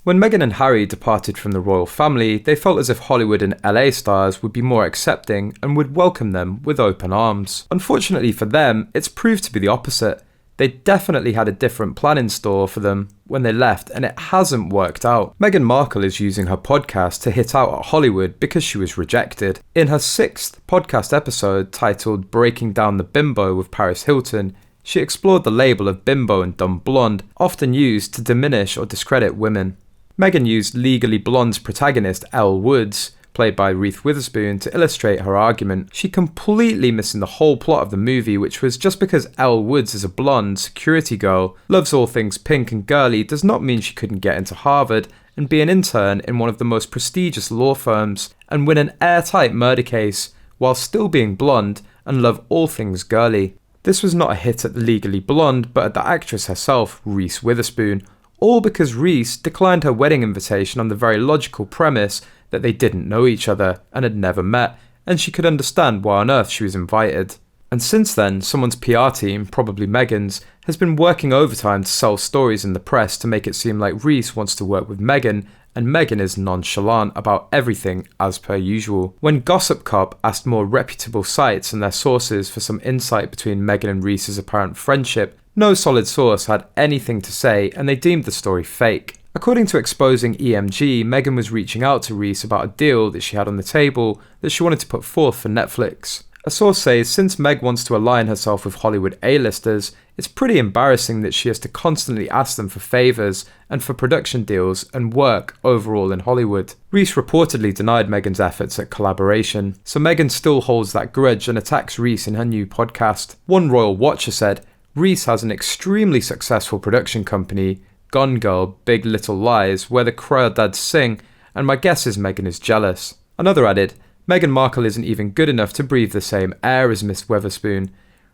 When Meghan and Harry departed from the royal family, they felt as if Hollywood and LA stars would be more accepting and would welcome them with open arms. Unfortunately for them, it's proved to be the opposite. They definitely had a different plan in store for them when they left, and it hasn't worked out. Meghan Markle is using her podcast to hit out at Hollywood because she was rejected. In her 6th podcast episode, titled Breaking Down the Bimbo with Paris Hilton, she explored the label of bimbo and dumb blonde, often used to diminish or discredit women. Meghan used Legally Blonde's protagonist Elle Woods, played by Reese Witherspoon, to illustrate her argument. She completely missing the whole plot of the movie, which was just because Elle Woods is a blonde security girl, loves all things pink and girly, does not mean she couldn't get into Harvard and be an intern in one of the most prestigious law firms and win an airtight murder case while still being blonde and love all things girly. This was not a hit at the Legally Blonde, but at the actress herself, Reese Witherspoon, all because Reese declined her wedding invitation on the very logical premise that they didn't know each other and had never met, and she could understand why on earth she was invited. And since then, someone's PR team, probably Meghan's, has been working overtime to sell stories in the press to make it seem like Reese wants to work with Meghan, and Meghan is nonchalant about everything as per usual. When Gossip Cop asked more reputable sites and their sources for some insight between Meghan and Reese's apparent friendship, no solid source had anything to say, and they deemed the story fake. According to Exposing EMG, Meghan was reaching out to Reese about a deal that she had on the table that she wanted to put forth for Netflix. A source says since Meg wants to align herself with Hollywood A-listers, it's pretty embarrassing that she has to constantly ask them for favours and for production deals and work overall in Hollywood. Reese reportedly denied Meghan's efforts at collaboration, so Meghan still holds that grudge and attacks Reese in her new podcast. One royal watcher said, Reese has an extremely successful production company, Gone Girl, Big Little Lies, where the crawdads sing, and my guess is Meghan is jealous. Another added, Meghan Markle isn't even good enough to breathe the same air as Miss Witherspoon.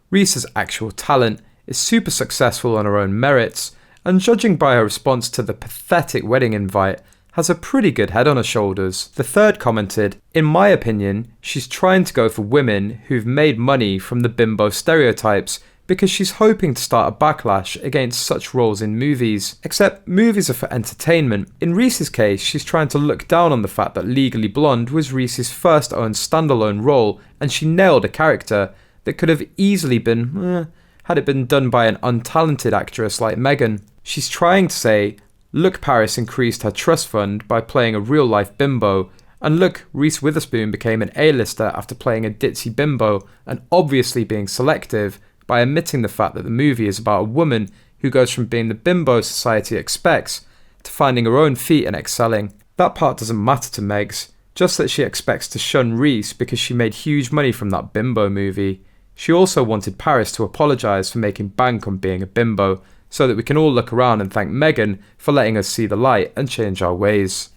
Reese's actual talent is super successful on her own merits, and judging by her response to the pathetic wedding invite, has a pretty good head on her shoulders. The third commented, in my opinion, she's trying to go for women who've made money from the bimbo stereotypes because she's hoping to start a backlash against such roles in movies. Except movies are for entertainment. In Reese's case, she's trying to look down on the fact that Legally Blonde was Reese's first own standalone role, and she nailed a character that could have easily been, had it been done by an untalented actress like Meghan. She's trying to say, look, Paris increased her trust fund by playing a real-life bimbo, and look, Reese Witherspoon became an A-lister after playing a ditzy bimbo, and obviously being selective by omitting the fact that the movie is about a woman who goes from being the bimbo society expects to finding her own feet and excelling. That part doesn't matter to Megs, just that she expects to shun Reese because she made huge money from that bimbo movie. She also wanted Paris to apologise for making bank on being a bimbo, so that we can all look around and thank Meghan for letting us see the light and change our ways.